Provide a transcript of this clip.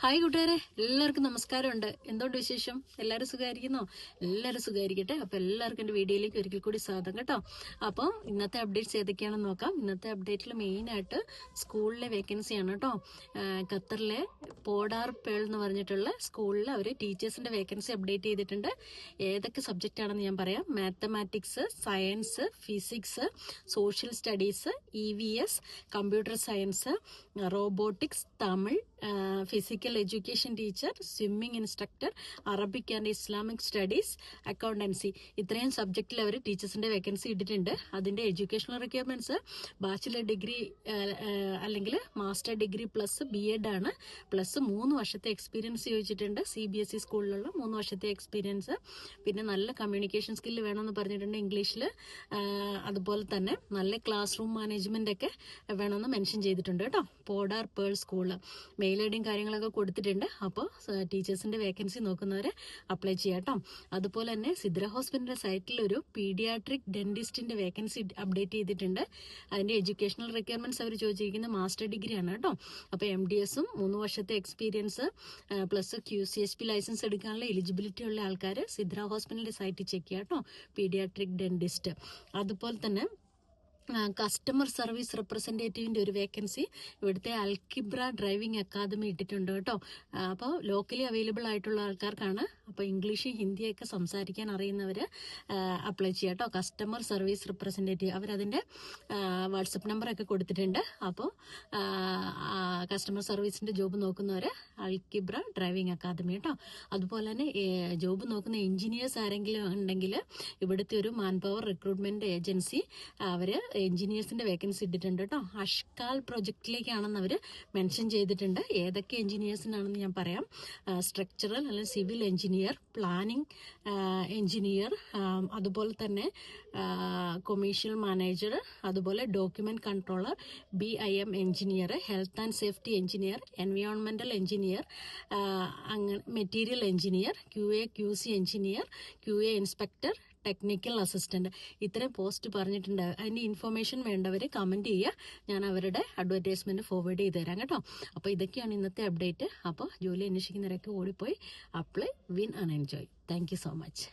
Hi കൂട്ടുകാരെ, എല്ലാവർക്കും നമസ്കാരമുണ്ട്. എന്തുകൊണ്ട് വിശേഷം? എല്ലാവരും സുഖമായിരിക്കുന്നോ? എല്ലാവരും സുഖമായിരിക്കട്ടെ. അപ്പോൾ എല്ലാവർക്കും എൻ്റെ വീഡിയോയിലേക്ക് ഒരിക്കൽ കൂടി സ്വാഗതം കേട്ടോ. അപ്പോൾ ഇന്നത്തെ അപ്ഡേറ്റ്സ് ഏതൊക്കെയാണെന്ന് നോക്കാം. ഇന്നത്തെ അപ്ഡേറ്റിൽ മെയിനായിട്ട് സ്കൂളിലെ വേക്കൻസിയാണ് കേട്ടോ. ഖത്തറിലെ പോഡാർ പേൾ എന്ന് പറഞ്ഞിട്ടുള്ള സ്കൂളിൽ അവർ ടീച്ചേഴ്സിൻ്റെ വേക്കൻസി അപ്ഡേറ്റ് ചെയ്തിട്ടുണ്ട്. ഏതൊക്കെ സബ്ജക്റ്റ് ആണെന്ന് ഞാൻ പറയാം. Mathematics, science, physics, social studies, EVS, computer science, robotics, Tamil, physical education teacher, swimming instructor, Arabic and Islamic studies, accountancy, ഇത്രയും സബ്ജക്റ്റിൽ അവർ ടീച്ചേഴ്സിന്റെ വേക്കൻസി ഇട്ടിട്ടുണ്ട്. അതിന്റെ എഡ്യൂക്കേഷണൽ റിക്വയർമെന്റ്സ് ബാച്ചിലർ ഡിഗ്രി അല്ലെങ്കിൽ മാസ്റ്റർ ഡിഗ്രി പ്ലസ് BEd ആണ്. പ്ലസ് 3 വർഷത്തെ എക്സ്പീരിയൻസ് ചോദിച്ചിട്ടുണ്ട്. CBSE സ്കൂളിലുള്ള 3 വർഷത്തെ experience. പിന്നെ നല്ല കമ്മ്യൂണിക്കേഷൻ സ്കില്ല് വേണമെന്ന് പറഞ്ഞിട്ടുണ്ട് ഇംഗ്ലീഷിൽ. അതുപോലെ തന്നെ നല്ല ക്ലാസ് റൂം മാനേജ്മെന്റ് ഒക്കെ വേണമെന്ന് മെൻഷൻ ചെയ്തിട്ടുണ്ട് കേട്ടോ. പോഡാർ പേൾ സ്കൂള് മെയിൽ ഐഡിയും കാര്യങ്ങളൊക്കെ കൊടുത്തിട്ടുണ്ട്. അപ്പോൾ ടീച്ചേഴ്സിന്റെ വേക്കൻസി നോക്കുന്നവരെ അപ്ലൈ ചെയ്യാം കേട്ടോ. അതുപോലെ തന്നെ സിദ്ര ഹോസ്പിറ്റലിന്റെ സൈറ്റിൽ ഒരു പീഡിയാട്രിക് ഡെന്റിസ്റ്റിന്റെ വേക്കൻസി അപ്ഡേറ്റ് ചെയ്തിട്ടുണ്ട്. അതിന്റെ എഡ്യൂക്കേഷണൽ റിക്വയർമെന്റ്സ് അവർ ചോദിച്ചിരിക്കുന്ന മാസ്റ്റർ ഡിഗ്രി ആണ് കേട്ടോ. അപ്പോൾ MDSും 3 വർഷത്തെ എക്സ്പീരിയൻസ് പ്ലസ് QCHP ലൈസൻസ് എടുക്കാനുള്ള എലിജിബിലിറ്റി ഉള്ള ആൾക്കാർ സിദ്ര ഹോസ്പിറ്റലിന്റെ സൈറ്റിൽ ചെക്ക് ചെയ്യാം കേട്ടോ. Paediatric dentist. അതുപോലെ തന്നെ കസ്റ്റമർ സർവീസ് റെപ്രസെൻറ്റേറ്റീവിൻ്റെ ഒരു വേക്കൻസി ഇവിടുത്തെ അൽക്കിബ്ര ഡ്രൈവിംഗ് അക്കാദമി ഇട്ടിട്ടുണ്ട് കേട്ടോ. അപ്പോൾ ലോക്കലി അവൈലബിൾ ആയിട്ടുള്ള ആൾക്കാർക്കാണ്. അപ്പോൾ ഇംഗ്ലീഷ് ഹിന്ദിയൊക്കെ സംസാരിക്കാൻ അറിയുന്നവർ അപ്ലൈ ചെയ്യാം കേട്ടോ. കസ്റ്റമർ സർവീസ് റെപ്രസെൻറ്റേറ്റീവ് അവരതിൻ്റെ വാട്സപ്പ് നമ്പറൊക്കെ കൊടുത്തിട്ടുണ്ട്. അപ്പോൾ കസ്റ്റമർ സർവീസിൻ്റെ ജോബ് നോക്കുന്നവർ അൽക്കിബ്ര ഡ്രൈവിംഗ് അക്കാദമി കേട്ടോ. അതുപോലെ തന്നെ ജോബ് നോക്കുന്ന എഞ്ചിനീയേഴ്സ് ആരെങ്കിലും ഉണ്ടെങ്കിൽ ഇവിടുത്തെ ഒരു മാൻ പവർ റിക്രൂട്ട്മെന്റ് ഏജൻസി അവർ എഞ്ചിനീയേഴ്സിന്റെ വേക്കൻസി ഇട്ടിട്ടുണ്ട് കേട്ടോ. അഷ്കാൽ പ്രൊജക്റ്റിലേക്കാണെന്ന് അവർ മെൻഷൻ ചെയ്തിട്ടുണ്ട്. ഏതൊക്കെ എഞ്ചിനീയേഴ്സിനാണെന്ന് ഞാൻ പറയാം. സ്ട്രക്ചറൽ അല്ലെങ്കിൽ സിവിൽ എഞ്ചിനീയർ, പ്ലാനിംഗ് എഞ്ചിനീയർ, അതുപോലെ തന്നെ കൊമേഴ്ഷ്യൽ മാനേജർ, അതുപോലെ document controller, BIM engineer, health and safety engineer, എൻവയോൺമെന്റൽ എഞ്ചിനീയർ, അങ്ങനെ material engineer, QA QC engineer, QA inspector, technical assistant. ഇത്രയും പോസ്റ്റ് പറഞ്ഞിട്ടുണ്ട്. അതിന്റെ ഇൻഫർമേഷൻ വേണ്ടവർ കമന്റ് ചെയ്യുക. ഞാൻ അവരുടെ അഡ്വർടൈസ്മെന്റ് ഫോർവേഡ് ചെയ്ത് തരാം കേട്ടോ. അപ്പോൾ ഇതൊക്കെയാണ് ഇന്നത്തെ അപ്ഡേറ്റ്. അപ്പോൾ ജോലി അന്വേഷിക്കുന്നവരൊക്കെ ഓടിപ്പോയി apply, win and enjoy. Thank you so much.